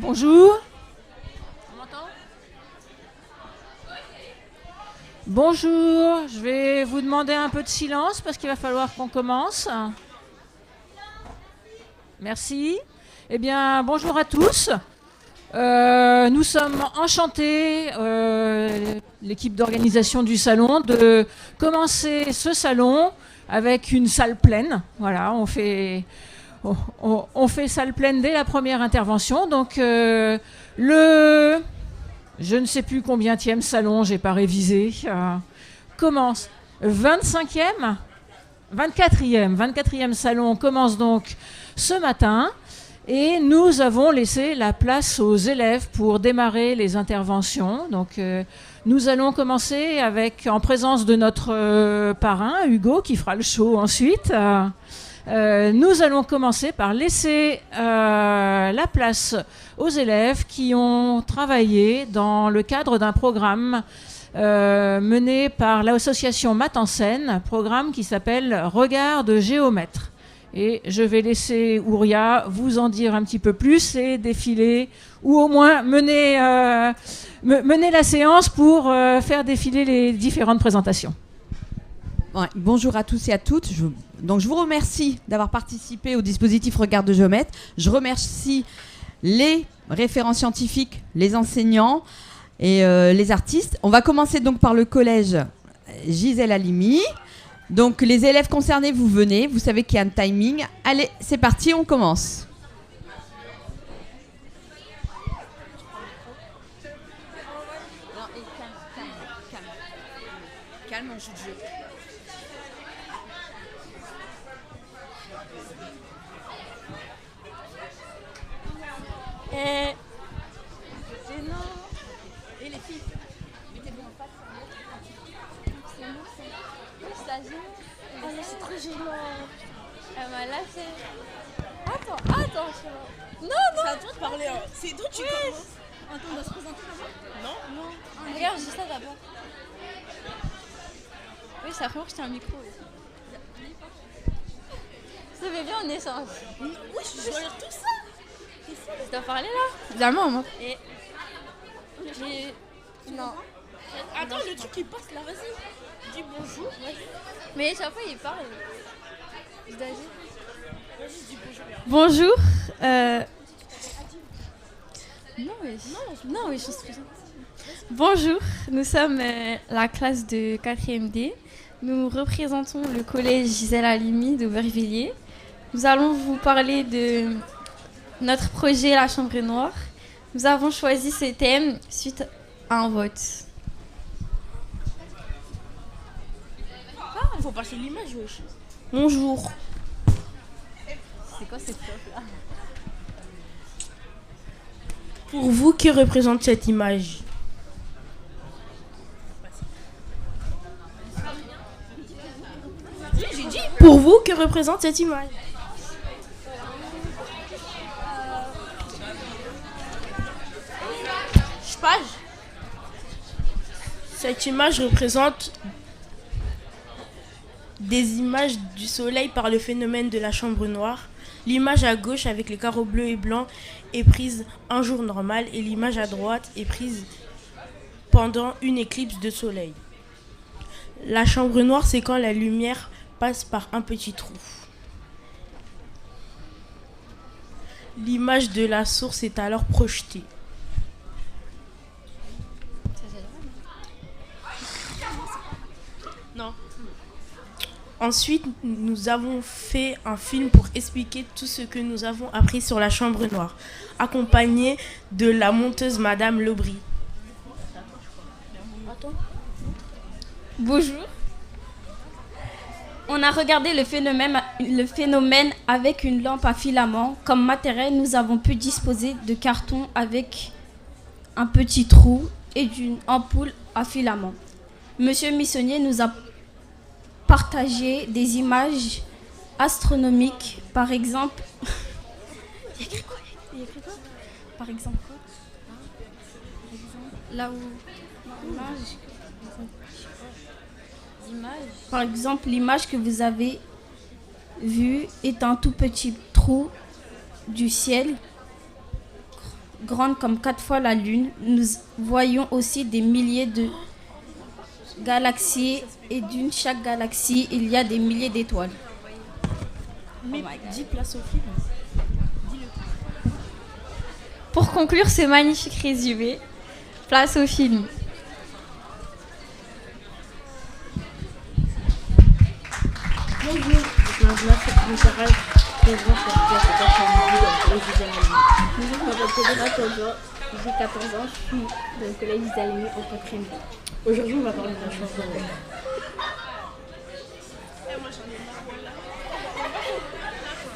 Bonjour. On m'entend ? Bonjour, je vais vous demander un peu de silence parce qu'il va falloir qu'on commence. Merci. Eh bien, bonjour à tous. Nous sommes enchantés, l'équipe d'organisation du salon, de commencer ce salon avec une salle pleine. Voilà, on fait salle pleine dès la première intervention. Donc, je ne sais plus combienième salon, j'ai pas révisé, commence 25e, 24e salon commence donc ce matin. Et nous avons laissé la place aux élèves pour démarrer les interventions. Donc, nous allons commencer en présence de notre parrain, Hugo, qui fera le show ensuite. Nous allons commencer par laisser la place aux élèves qui ont travaillé dans le cadre d'un programme mené par l'association Math en Scène, programme qui s'appelle Regard de géomètre. Et je vais laisser Ouria vous en dire un petit peu plus et défiler, ou au moins mener la séance pour faire défiler les différentes présentations. Ouais, bonjour à tous et à toutes. Je vous remercie d'avoir participé au dispositif Regard de géomètre. Je remercie les référents scientifiques, les enseignants et les artistes. On va commencer donc par le collège Gisèle Halimi. Donc les élèves concernés, vous venez, vous savez qu'il y a un timing. Allez, c'est parti, on commence. Calme, on joue de jeu. Et les filles, mettez-vous en face. C'est bon, ça gêne. Oh non, c'est trop gênant. Elle m'a lâché. Attends. Non. C'est à toi de parler. Hein. C'est toi tu commences. Attends, on doit se présenter d'abord. Non. Regarde, juste ça d'abord. Oui, ça fait que j'étais un micro. Ça fait bien en essence. Oui, je dois lire tout ça. Tu dois parler là? Évidemment, moi. Et. Non. Attends, le truc il passe là, vas-y. Dis bonjour. Vas-y. Mais chaque fois il parle. Je dois dire. Vas-y, dis Bonjour. bonjour. Non, je suis présente. Bonjour, nous sommes la classe de 4e D. Nous représentons le collège Gisèle Halimi d'Aubervilliers. Nous allons vous parler de notre projet La Chambre Noire. Nous avons choisi ce thème suite à un vote. Il faut passer l'image, wesh. Bonjour. C'est quoi cette chose-là? Pour vous, que représente cette image? J'ai dit. Pour vous, que représente cette image? Page. Cette image représente des images du soleil par le phénomène de la chambre noire. L'image à gauche avec les carreaux bleus et blancs est prise un jour normal et l'image à droite est prise pendant une éclipse de soleil. La chambre noire, c'est quand la lumière passe par un petit trou. L'image de la source est alors projetée. Non. Ensuite, nous avons fait un film pour expliquer tout ce que nous avons appris sur la chambre noire, accompagné de la monteuse Madame Lobry. Bonjour. On a regardé le phénomène avec une lampe à filament. Comme matériel, nous avons pu disposer de carton avec un petit trou et d'une ampoule à filament. Monsieur Missonnier nous a partagé des images astronomiques, par exemple. Il y a écrit quoi? Par exemple quoi? Là où par exemple, l'image que vous avez vue est un tout petit trou du ciel grande comme 4 fois la Lune. Nous voyons aussi des milliers de galaxies et d'une chaque galaxie, il y a des milliers d'étoiles. Mais dis place au film. Pour conclure ce magnifique résumé, place au film. Bonjour, je m'appelle Sarah, président de la Collège des Amis. Bonjour, je m'appelle Cédric Tojo, j'ai 14 ans, je suis dans le Collège des Amis au 4e. Aujourd'hui, on va parler de la chambre noire.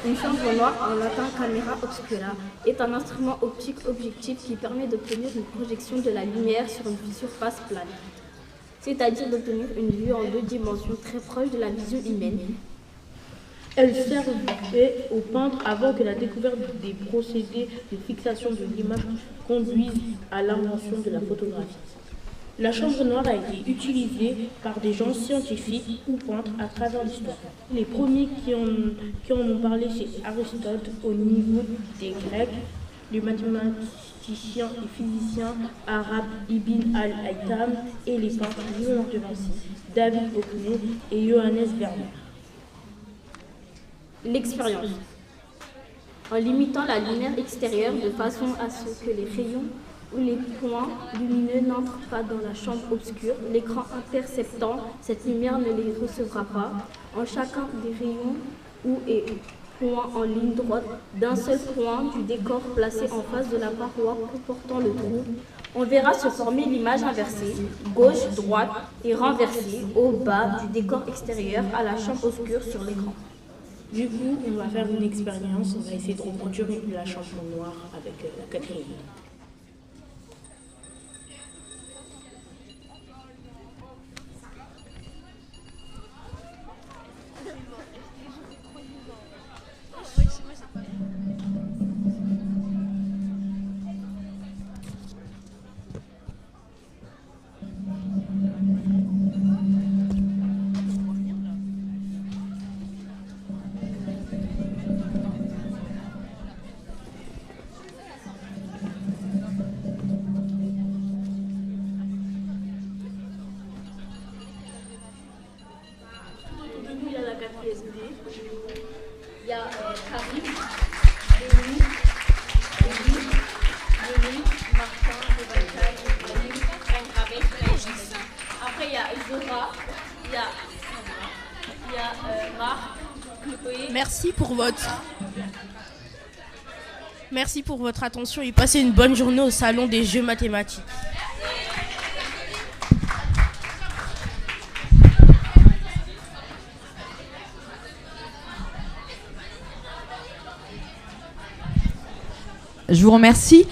Une chambre noire, en latin camera obscura, est un instrument optique objectif qui permet d'obtenir une projection de la lumière sur une surface plane, c'est-à-dire d'obtenir une vue en 2 dimensions très proche de la vision humaine. Elle servait aux peintres avant que la découverte des procédés de fixation de l'image conduise à l'invention de la photographie. La chambre noire a été utilisée par des gens scientifiques ou peintres à travers l'histoire. Les premiers qui en ont parlé, c'est Aristote au niveau des Grecs, les mathématiciens et physiciens arabes Ibn al-Haytham et les peintres Léonard de Vinci, David Hockney et Johannes Vermeer. L'expérience. En limitant la lumière extérieure de façon à ce que les rayons ou les points lumineux n'entrent pas dans la chambre obscure, l'écran interceptant cette lumière ne les recevra pas. En chacun des rayons ou et points en ligne droite d'un seul point du décor placé en face de la paroi comportant le trou, on verra se former l'image inversée, gauche, droite et renversée au bas du décor extérieur à la chambre obscure sur l'écran. Du coup, on va faire une expérience, on va essayer de reproduire la chambre noire avec la Catherine. Il y a Karim, Denis, Martin, Rebecca, Aline, après il y a Zora, il y a Marc, Chloé. Merci pour votre attention et passez une bonne journée au salon des jeux mathématiques. Je vous remercie.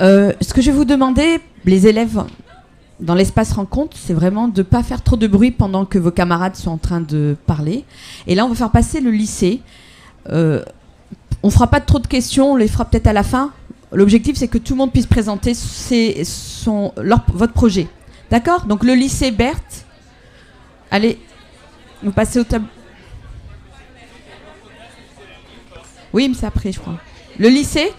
Ce que je vais vous demander, les élèves, dans l'espace rencontre, c'est vraiment de ne pas faire trop de bruit pendant que vos camarades sont en train de parler. Et là, on va faire passer le lycée. On ne fera pas trop de questions, on les fera peut-être à la fin. L'objectif, c'est que tout le monde puisse présenter votre projet. D'accord ? Donc, le lycée Berthe. Allez, vous passez au tableau. Oui, mais c'est après, je crois. Le lycée ?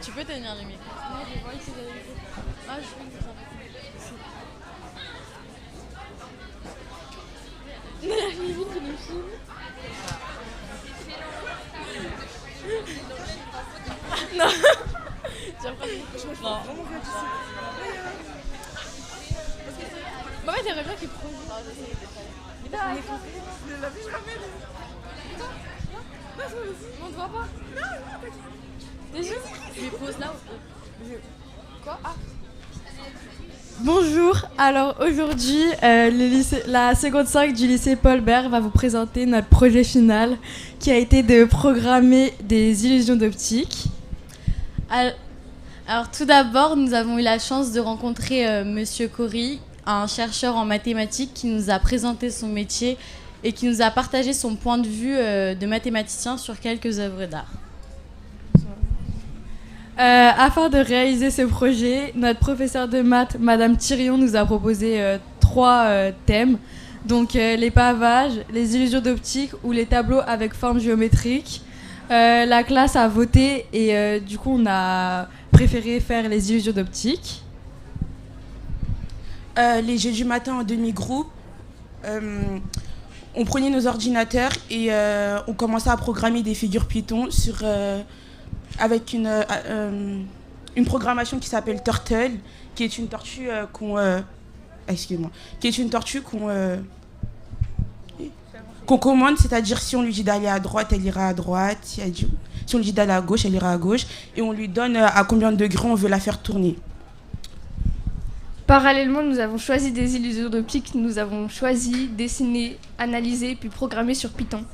Tu peux tenir le micro. Non. Bah ouais, t'aimerais bien qu'il produise. Ne l'affiche jamais. On te voit pas. Déjà, je pose là. Quoi ? Ah. Bonjour, alors aujourd'hui, la seconde 5 du lycée Paul Bert va vous présenter notre projet final qui a été de programmer des illusions d'optique. Alors tout d'abord, nous avons eu la chance de rencontrer Monsieur Cory, un chercheur en mathématiques qui nous a présenté son métier et qui nous a partagé son point de vue de mathématicien sur quelques œuvres d'art. Alors tout d'abord, nous avons eu la chance de rencontrer Monsieur Cory, un chercheur en mathématiques qui nous a présenté son métier et qui nous a partagé son point de vue de mathématicien sur quelques œuvres d'art. Merci Afin de réaliser ce projet, notre professeure de maths, Madame Thirion, nous a proposé 3 thèmes. Donc les pavages, les illusions d'optique ou les tableaux avec forme géométrique. La classe a voté et du coup on a préféré faire les illusions d'optique. Les jeudis matin en demi-groupe, on prenait nos ordinateurs et on commençait à programmer des figures Python avec une programmation qui s'appelle Turtle, qui est une tortue qu'on commande, c'est-à-dire si on lui dit d'aller à droite, elle ira à droite, si on lui dit d'aller à gauche, elle ira à gauche, et on lui donne à combien de degrés on veut la faire tourner. Parallèlement, nous avons choisi des illusions d'optique, nous avons choisi, dessiné, analysé, puis programmé sur Python.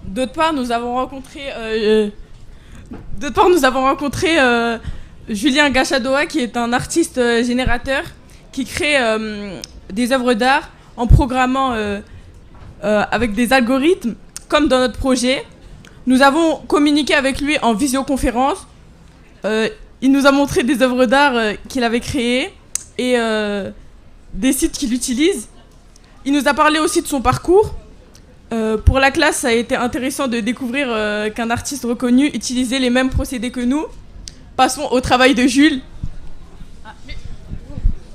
D'autre part, nous avons rencontré Julien Gachadoa, qui est un artiste générateur qui crée des œuvres d'art en programmant avec des algorithmes, comme dans notre projet. Nous avons communiqué avec lui en visioconférence. Il nous a montré des œuvres d'art qu'il avait créées et des sites qu'il utilise. Il nous a parlé aussi de son parcours. Pour la classe, ça a été intéressant de découvrir qu'un artiste reconnu utilisait les mêmes procédés que nous. Passons au travail de Jules.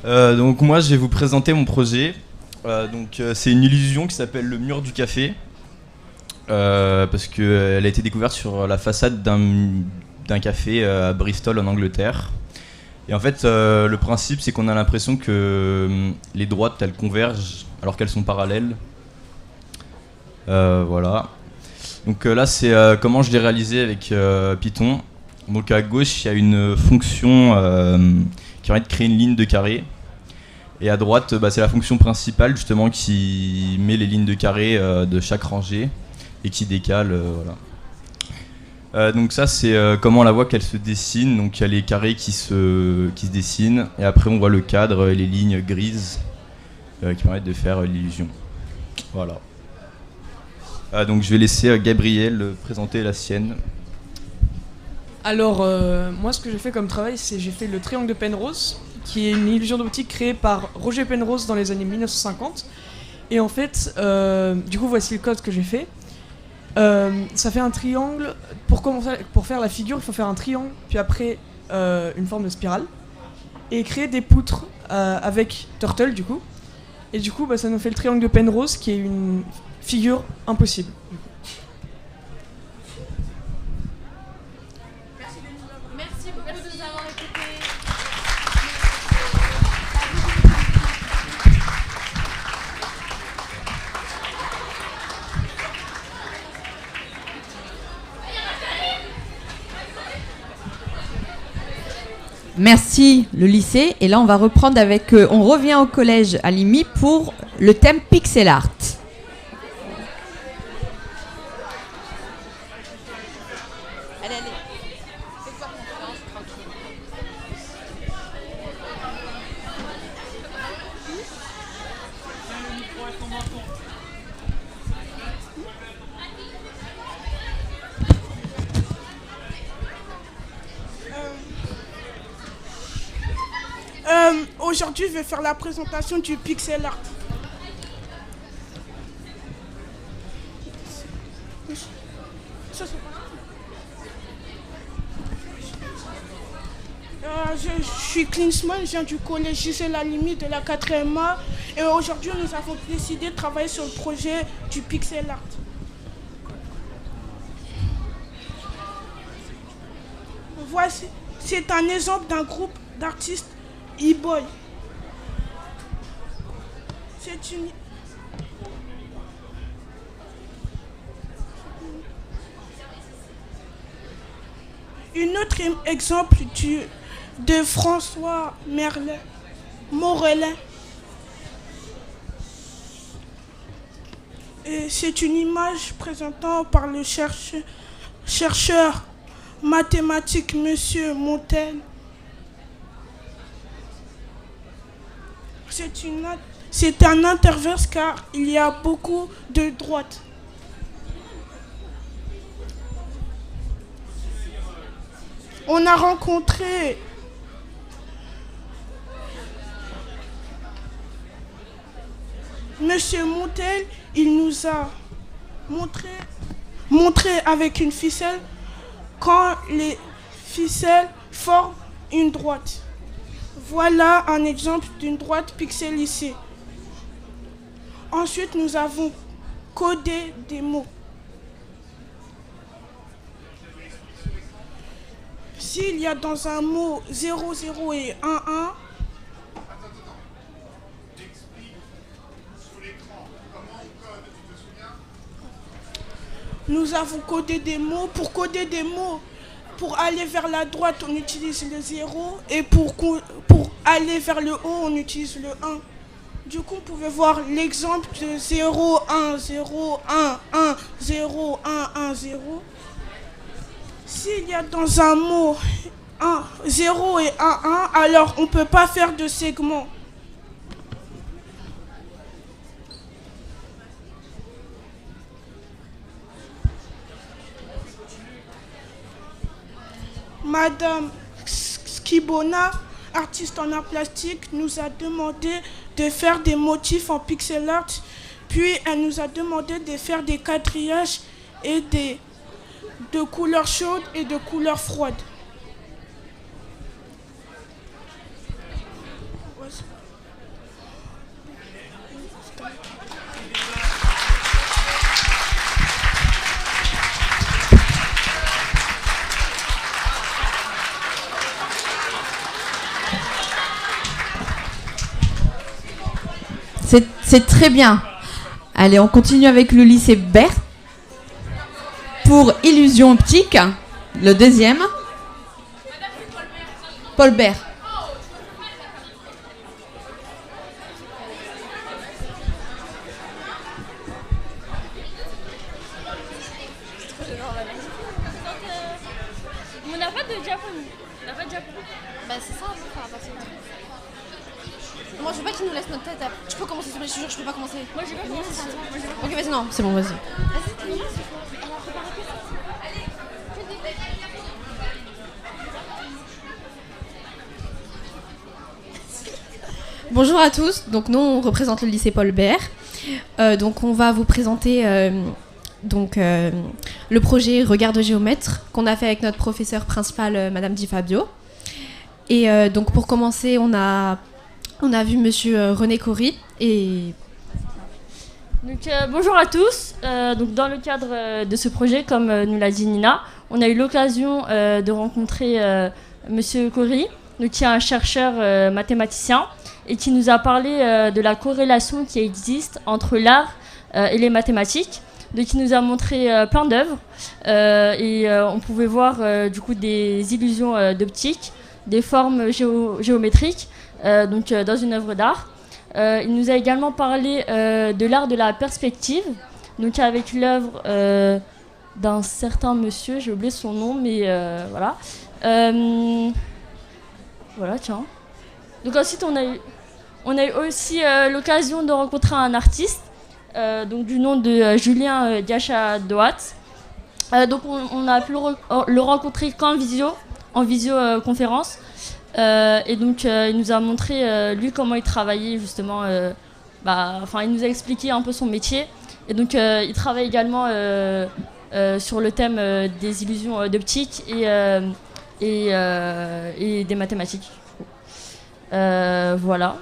Donc moi, je vais vous présenter mon projet. C'est une illusion qui s'appelle le mur du café. Parce qu'elle a été découverte sur la façade d'un café à Bristol en Angleterre. Et en fait, le principe, c'est qu'on a l'impression que les droites, elles convergent alors qu'elles sont parallèles. Voilà. Donc là, c'est comment je l'ai réalisé avec Python. Donc à gauche, il y a une fonction qui permet de créer une ligne de carré. Et à droite, c'est la fonction principale justement qui met les lignes de carré de chaque rangée et qui décale. Voilà. Donc ça, c'est comment on la voit qu'elle se dessine. Donc il y a les carrés qui se dessinent. Et après, on voit le cadre et les lignes grises qui permettent de faire l'illusion. Voilà. Donc je vais laisser Gabrielle présenter la sienne. Alors moi ce que j'ai fait comme travail, c'est j'ai fait le triangle de Penrose, qui est une illusion d'optique créée par Roger Penrose dans les années 1950. Et en fait, du coup voici le code que j'ai fait. Ça fait un triangle. Pour faire la figure, il faut faire un triangle, puis après une forme de spirale. Et créer des poutres avec Turtle du coup. Et du coup ça nous fait le triangle de Penrose, qui est une figure impossible. Merci beaucoup de nous avoir écoutés. Merci le lycée. Et là on va reprendre avec on revient au collège à Limy pour le thème pixel art. Aujourd'hui, je vais faire la présentation du pixel art. Je suis Klinsmann, je viens du collège Gisèle Halimi de la 4e A. Et aujourd'hui, nous avons décidé de travailler sur le projet du pixel art. Voici, c'est un exemple d'un groupe d'artistes e-boy. C'est une autre exemple de François Morelin. Et c'est une image présentant par le chercheur mathématique Monsieur Montaigne. C'est un interverse car il y a beaucoup de droites. On a rencontré Monsieur Montel. Il nous a montré avec une ficelle quand les ficelles forment une droite. Voilà un exemple d'une droite pixelisée. Ensuite, nous avons codé des mots. S'il y a dans un mot 0, 0 et 1, 1, nous avons codé des mots. Pour coder des mots, pour aller vers la droite, on utilise le 0. Et pour aller vers le haut, on utilise le 1. Du coup, vous pouvez voir l'exemple de 0, 1, 0, 1, 1, 0, 1, 1, 0. S'il y a dans un mot 0 et 1, 1, alors on ne peut pas faire de segment. Madame Skibona, artiste en art plastique, nous a demandé de faire des motifs en pixel art, puis elle nous a demandé de faire des quadrillages et de couleurs chaudes et de couleurs froides. C'est très bien. Allez, on continue avec le lycée Berthe pour Illusion optique, le deuxième. Paul Bert. On n'a pas de diapo. On n'a pas de diapo. Bah c'est ça, on va passer. Moi je veux pas qu'ils nous laissent notre tête. Tu peux commencer sur les jure, je peux pas commencer. Moi j'ai pas commencé. Ok vas-y, non, c'est bon, vas-y. Bonjour à tous, donc nous on représente le lycée Paul Bert. Donc on va vous présenter le projet Regard de géomètre qu'on a fait avec notre professeur principal Madame Di Fabio. Et donc pour commencer on a vu Monsieur René Cory et... Donc, bonjour à tous. Donc, dans le cadre de ce projet, comme nous l'a dit Nina, on a eu l'occasion de rencontrer Monsieur Cory, qui est un chercheur mathématicien et qui nous a parlé de la corrélation qui existe entre l'art et les mathématiques. Donc, il nous a montré plein d'œuvres et on pouvait voir du coup des illusions d'optique, des formes géométriques dans une œuvre d'art. Il nous a également parlé de l'art de la perspective, donc avec l'œuvre d'un certain monsieur, j'ai oublié son nom, mais voilà. Voilà, tiens. Donc ensuite, on a eu aussi l'occasion de rencontrer un artiste, donc du nom de Julien Diacha-Doat. Donc on a pu le rencontrer qu'en visioconférence. Et donc il nous a montré lui comment il travaillait justement, il nous a expliqué un peu son métier et donc il travaille également sur le thème des illusions d'optique et des mathématiques. Voilà.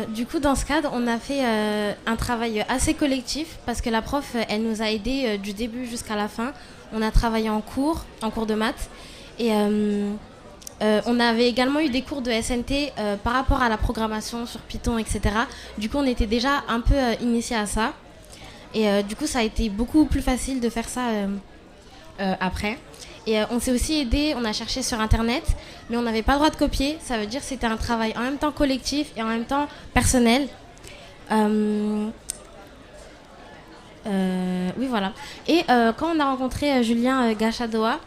Du coup, dans ce cadre, on a fait un travail assez collectif parce que la prof, elle nous a aidés du début jusqu'à la fin. On a travaillé en cours de maths. Et on avait également eu des cours de SNT par rapport à la programmation sur Python, etc. Du coup, on était déjà un peu initiés à ça. Et du coup, ça a été beaucoup plus facile de faire ça après. Et on s'est aussi aidé, on a cherché sur Internet, mais on n'avait pas le droit de copier. Ça veut dire que c'était un travail en même temps collectif et en même temps personnel. Oui, voilà. Et quand on a rencontré Julien Gachadoa,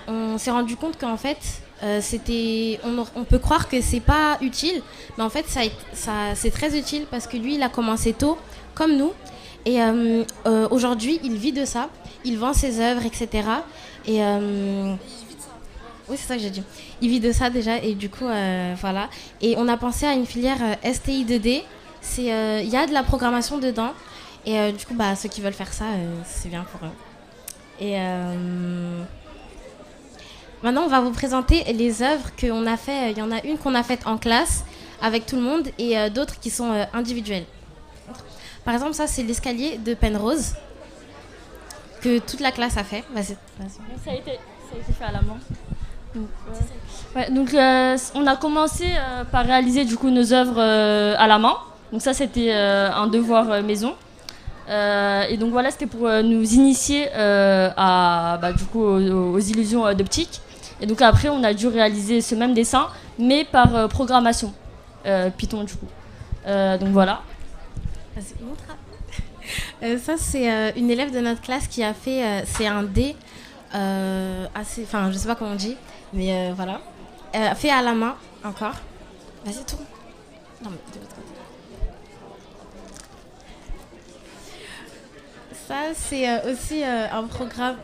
on s'est rendu compte qu'en fait, on peut croire que c'est pas utile, mais en fait, c'est très utile parce que lui, il a commencé tôt, comme nous, et aujourd'hui, il vit de ça, il vend ses œuvres, etc. Et oui, c'est ça que j'ai dit. Il vit de ça déjà, et du coup, voilà. Et on a pensé à une filière STI 2D. Il y a de la programmation dedans. Et du coup, ceux qui veulent faire ça, c'est bien pour eux. Et maintenant, on va vous présenter les œuvres qu'on a fait. Il y en a une qu'on a faite en classe avec tout le monde et d'autres qui sont individuelles. Par exemple, ça, c'est l'escalier de Penrose que toute la classe a fait. Vas-y. Ça a été fait à la main. Donc, on a commencé par réaliser du coup nos œuvres à la main. Donc ça, c'était un devoir maison. Et donc voilà, c'était pour nous initier du coup, aux illusions d'optique. Et donc après, on a dû réaliser ce même dessin, mais par programmation Python du coup. Donc voilà. Vas-y, montre. Ça, c'est une élève de notre classe qui a fait, c'est un dé, je sais pas comment on dit, mais voilà. Fait à la main, encore. Vas-y, tourne. Non, mais de l'autre côté. Ça, c'est aussi un programme.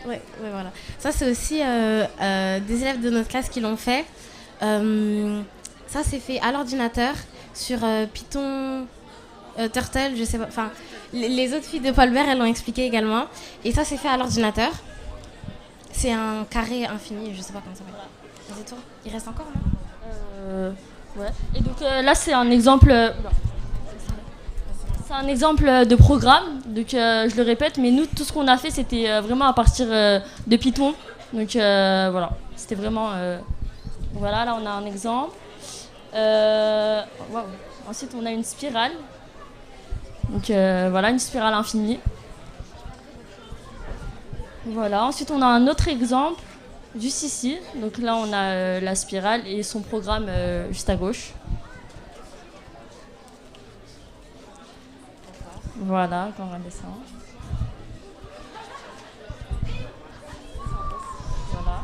Ouais, voilà. Ça, c'est aussi des élèves de notre classe qui l'ont fait. Ça, c'est fait à l'ordinateur sur Python, Turtle, je sais pas. Enfin, les autres filles de Paul Bert, elles l'ont expliqué également. Et ça, c'est fait à l'ordinateur. C'est un carré infini, je sais pas comment ça s'appelle. Vas-y, toi. Il reste encore, non Ouais. Et donc là, c'est un exemple. C'est un exemple de programme, donc je le répète, mais nous, tout ce qu'on a fait, c'était vraiment à partir de Python. Donc voilà, c'était vraiment... Voilà, là on a un exemple. Wow. Ensuite, on a une spirale. Donc voilà, une spirale infinie. Voilà, ensuite on a un autre exemple, juste ici. Donc là, on a la spirale et son programme juste à gauche. Voilà, quand on va descendre. Voilà.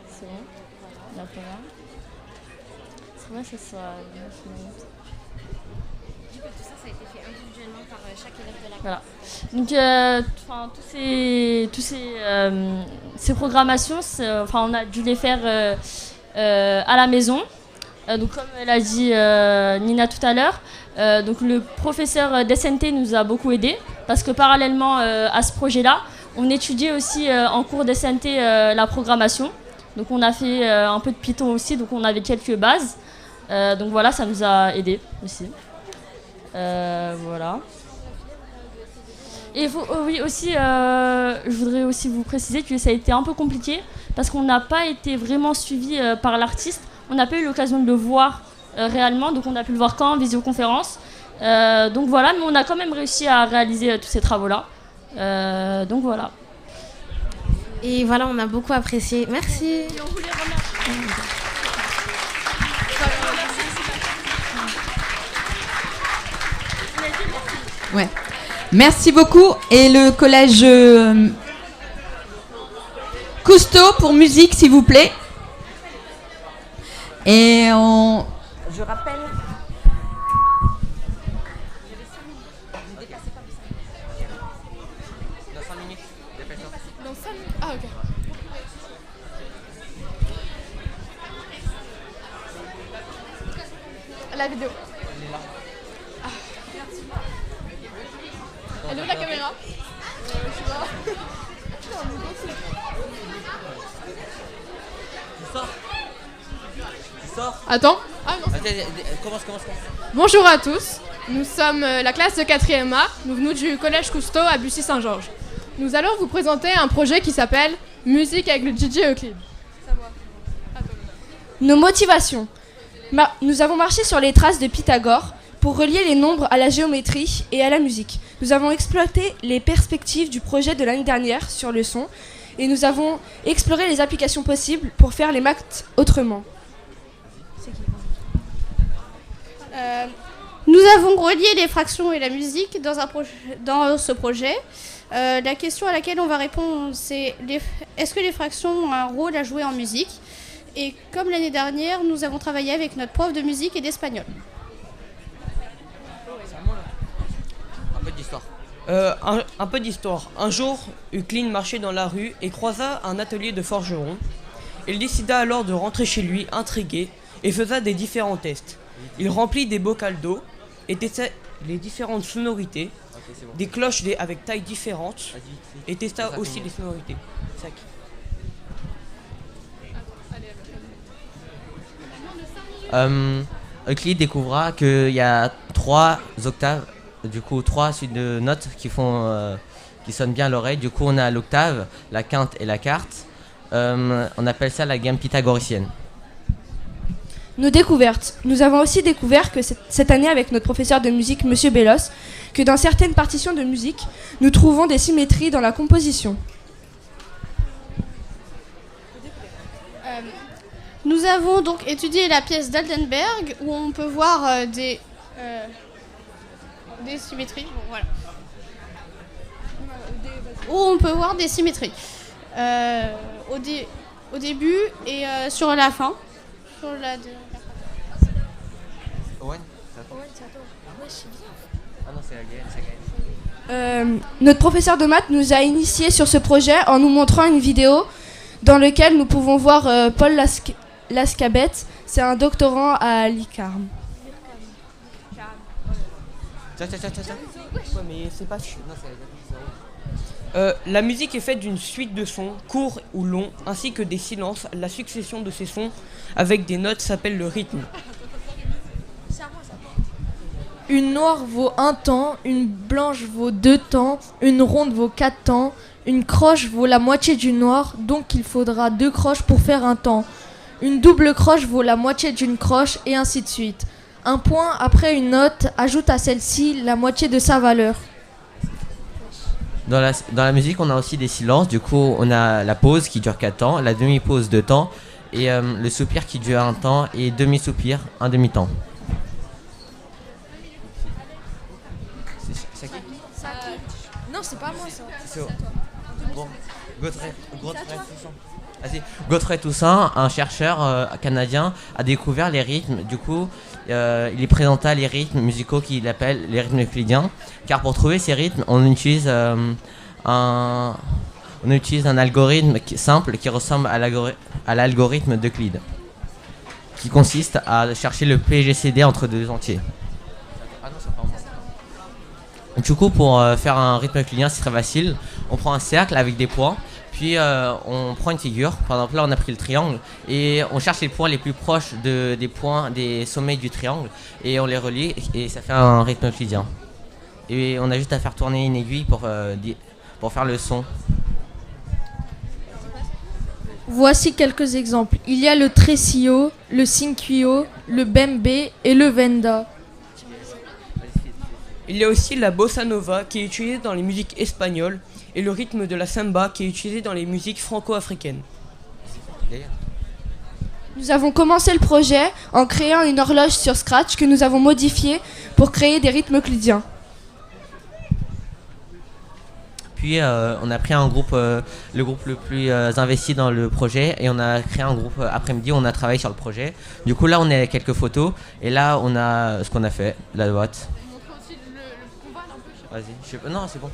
C'est bon. Il y a un peu là. C'est vrai que ça soit 9 minutes. Du coup, tout ça, ça a été fait individuellement par chaque élève de la classe. classe. Voilà. Donc, ces programmations, on a dû les faire à la maison. Donc, comme l'a dit Nina tout à l'heure, donc le professeur d'SNT nous a beaucoup aidé parce que parallèlement à ce projet-là, on étudiait aussi en cours d'SNT la programmation. Donc on a fait un peu de Python aussi, donc on avait quelques bases. Donc voilà, ça nous a aidé aussi. Voilà. Et oui, aussi, je voudrais aussi vous préciser que ça a été un peu compliqué parce qu'on n'a pas été vraiment suivi par l'artiste. On n'a pas eu l'occasion de le voir réellement, donc on a pu le voir qu'en visioconférence. Donc voilà, mais on a quand même réussi à réaliser tous ces travaux-là. Donc voilà. Et voilà, on a beaucoup apprécié. Merci. Et on voulait remercier. Ouais. Merci beaucoup. Et le collège Cousteau pour musique, s'il vous plaît. Et je rappelle. Dans 5 minutes, dépêche-toi. Dans 5 minutes. Ah, ok. La vidéo. Elle est là. Ah. Elle est où la caméra? Je sais pas. Putain, on est dansé. Tu sors. Attends. Ah non. Commence. Bonjour à tous. Nous sommes la classe de 4e A. Nous venons du collège Cousteau à Bussy-Saint-Georges. Nous allons vous présenter un projet qui s'appelle Musique avec le DJ Euclid. Nos motivations. Nous avons marché sur les traces de Pythagore pour relier les nombres à la géométrie et à la musique. Nous avons exploité les perspectives du projet de l'année dernière sur le son et nous avons exploré les applications possibles pour faire les maths autrement. Nous avons relié les fractions et la musique dans ce projet. La question à laquelle on va répondre, c'est est-ce que les fractions ont un rôle à jouer en musique? Et comme l'année dernière, nous avons travaillé avec notre prof de musique et d'espagnol. Un peu d'histoire. Un peu d'histoire. Un jour, Euclide marchait dans la rue et croisa un atelier de forgeron. Il décida alors de rentrer chez lui, intrigué, et faisait des différents tests. Il remplit des bocals d'eau et testait les différentes sonorités, des cloches avec tailles différentes, et testa aussi les sonorités. Euclide découvra qu'il y a 3 octaves, du coup 3 suites de notes qui sonnent bien à l'oreille. Du coup on a l'octave, la quinte et la quarte. On appelle ça la gamme pythagoricienne. Nos découvertes. Nous avons aussi découvert que cette année avec notre professeur de musique, Monsieur Bellos, que dans certaines partitions de musique, nous trouvons des symétries dans la composition. Nous avons donc étudié la pièce d'Aldenberg où on peut voir des symétries. Bon, voilà. Où on peut voir des symétries au début et sur la fin. Sur la Notre professeur de maths nous a initiés sur ce projet en nous montrant une vidéo dans laquelle nous pouvons voir Paul Lascabette. C'est un doctorant à l'ICARM. La musique est faite d'une suite de sons, courts ou longs, ainsi que des silences. La succession de ces sons avec des notes s'appelle le rythme. Une noire vaut 1 temps, une blanche vaut 2 temps, une ronde vaut 4 temps, une croche vaut la moitié d'une noire, donc il faudra 2 croches pour faire un temps. Une double croche vaut la moitié d'une croche, et ainsi de suite. Un point après une note ajoute à celle-ci la moitié de sa valeur. Dans la musique, on a aussi des silences. Du coup, on a la pause qui dure 4 temps, la demi-pause 2 temps, et le soupir qui dure 1 temps, et demi-soupir, un demi-temps. C'est qui ? Non, c'est pas moi ça. C'est toi. Bon. Godfrey Toussaint, un chercheur canadien, a découvert les rythmes. Du coup, il les présenta les rythmes musicaux qu'il appelle les rythmes euclidiens. Car pour trouver ces rythmes, on utilise un algorithme simple qui ressemble à l'algorithme d'Euclide, qui consiste à chercher le PGCD entre 2 entiers. Du coup, pour faire un rythme euclidien, c'est très facile. On prend un cercle avec des points. Puis on prend une figure, par exemple là on a pris le triangle, et on cherche les points les plus proches des points, des sommets du triangle, et on les relie, et ça fait un rythme euclidien. Et on a juste à faire tourner une aiguille pour faire le son. Voici quelques exemples. Il y a le tresillo, le cinquillo, le bembe et le venda. Il y a aussi la bossa nova qui est utilisée dans les musiques espagnoles et le rythme de la samba qui est utilisé dans les musiques franco-africaines. Nous avons commencé le projet en créant une horloge sur Scratch que nous avons modifiée pour créer des rythmes euclidiens. Puis on a pris un groupe, le groupe le plus investi dans le projet, et on a créé un groupe après-midi où on a travaillé sur le projet. Du coup là on est avec quelques photos, et là on a ce qu'on a fait, la droite. Vas-y, non c'est bon.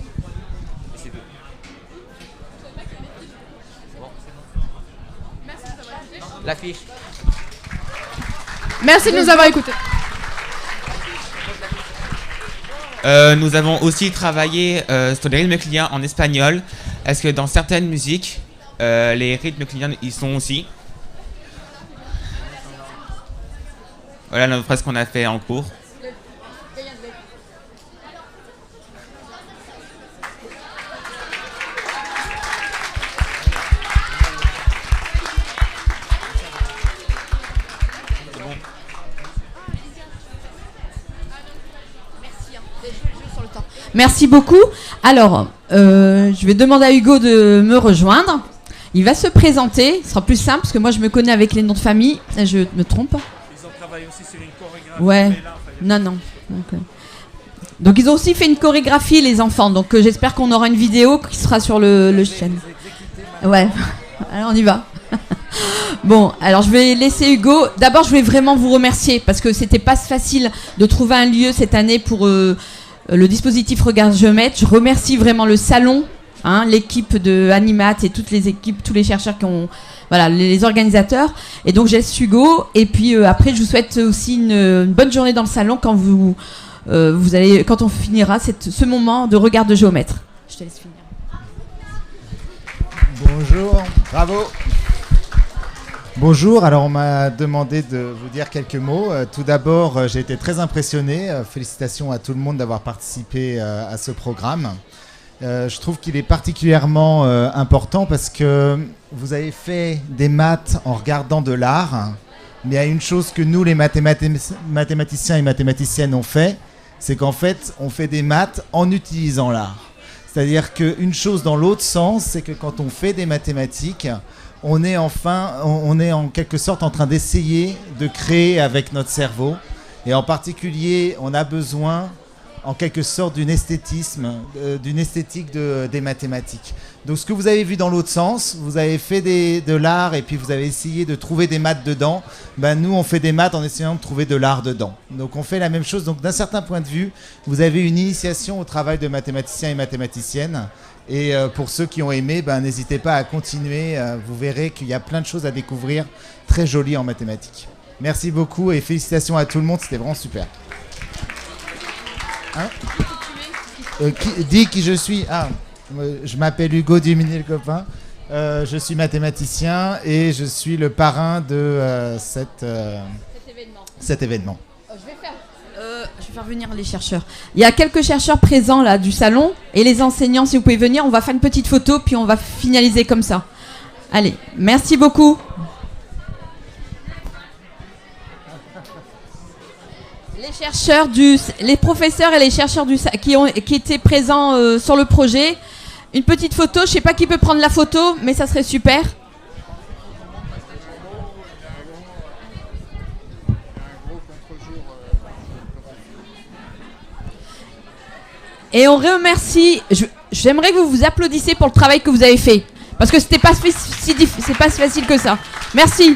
L'affiche. Merci de nous avoir écoutés. Nous avons aussi travaillé sur les rythmes euclidiens en espagnol. Est-ce que dans certaines musiques, les rythmes euclidiens y sont aussi? Voilà notre phrase qu'on a fait en cours. Merci beaucoup. Alors, je vais demander à Hugo de me rejoindre. Il va se présenter. Ce sera plus simple parce que moi, je me connais avec les noms de famille. Je me trompe. Ils ont travaillé aussi sur une chorégraphie. Ouais. Non. Donc, ils ont aussi fait une chorégraphie, les enfants. Donc, j'espère qu'on aura une vidéo qui sera sur le chaîne. Ouais. Alors, on y va. Bon, alors je vais laisser Hugo. D'abord, je vais vraiment vous remercier parce que c'était pas facile de trouver un lieu cette année pour le dispositif Regard Géomètre. Je remercie vraiment le salon, l'équipe de Animat et toutes les équipes, tous les chercheurs qui ont, voilà, les organisateurs. Et donc, je laisse Hugo. Et puis après, je vous souhaite aussi une bonne journée dans le salon quand quand on finira ce moment de Regard de Géomètre. Je te laisse finir. Bonjour, bravo. Bonjour, alors on m'a demandé de vous dire quelques mots. Tout d'abord, j'ai été très impressionné. Félicitations à tout le monde d'avoir participé à ce programme. Je trouve qu'il est particulièrement important parce que vous avez fait des maths en regardant de l'art. Mais il y a une chose que nous, les mathématiciens et mathématiciennes, on fait, c'est qu'en fait, on fait des maths en utilisant l'art. C'est-à-dire qu'une chose dans l'autre sens, c'est que quand on fait des mathématiques, on est en quelque sorte en train d'essayer de créer avec notre cerveau. Et en particulier, on a besoin en quelque sorte d'une esthétique des mathématiques. Donc ce que vous avez vu dans l'autre sens, vous avez fait de l'art et puis vous avez essayé de trouver des maths dedans. Nous, on fait des maths en essayant de trouver de l'art dedans. Donc on fait la même chose. Donc d'un certain point de vue, vous avez une initiation au travail de mathématiciens et mathématiciennes. Et pour ceux qui ont aimé, n'hésitez pas à continuer. Vous verrez qu'il y a plein de choses à découvrir très jolies en mathématiques. Merci beaucoup et félicitations à tout le monde, c'était vraiment super. Dis qui je suis. Je m'appelle Hugo Duminier le copain. Je suis mathématicien et je suis le parrain de cet événement. Je vais faire venir les chercheurs. Il y a quelques chercheurs présents là du salon et les enseignants, si vous pouvez venir, on va faire une petite photo puis on va finaliser comme ça. Allez, merci beaucoup. Les professeurs et les chercheurs qui étaient présents sur le projet. Une petite photo, je sais pas qui peut prendre la photo, mais ça serait super. Et on remercie, j'aimerais que vous vous applaudissiez pour le travail que vous avez fait. Parce que c'est pas si facile que ça. Merci.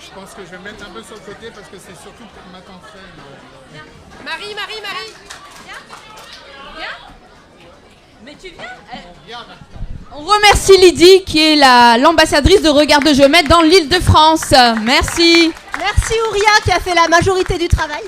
Je pense que je vais me mettre un peu sur le côté parce que c'est surtout pour ma tante. Marie. Viens. Mais tu viens. On remercie Lydie qui est l'ambassadrice de Regard de Géomètre dans l'Île-de-France. Merci. Merci Ouria qui a fait la majorité du travail.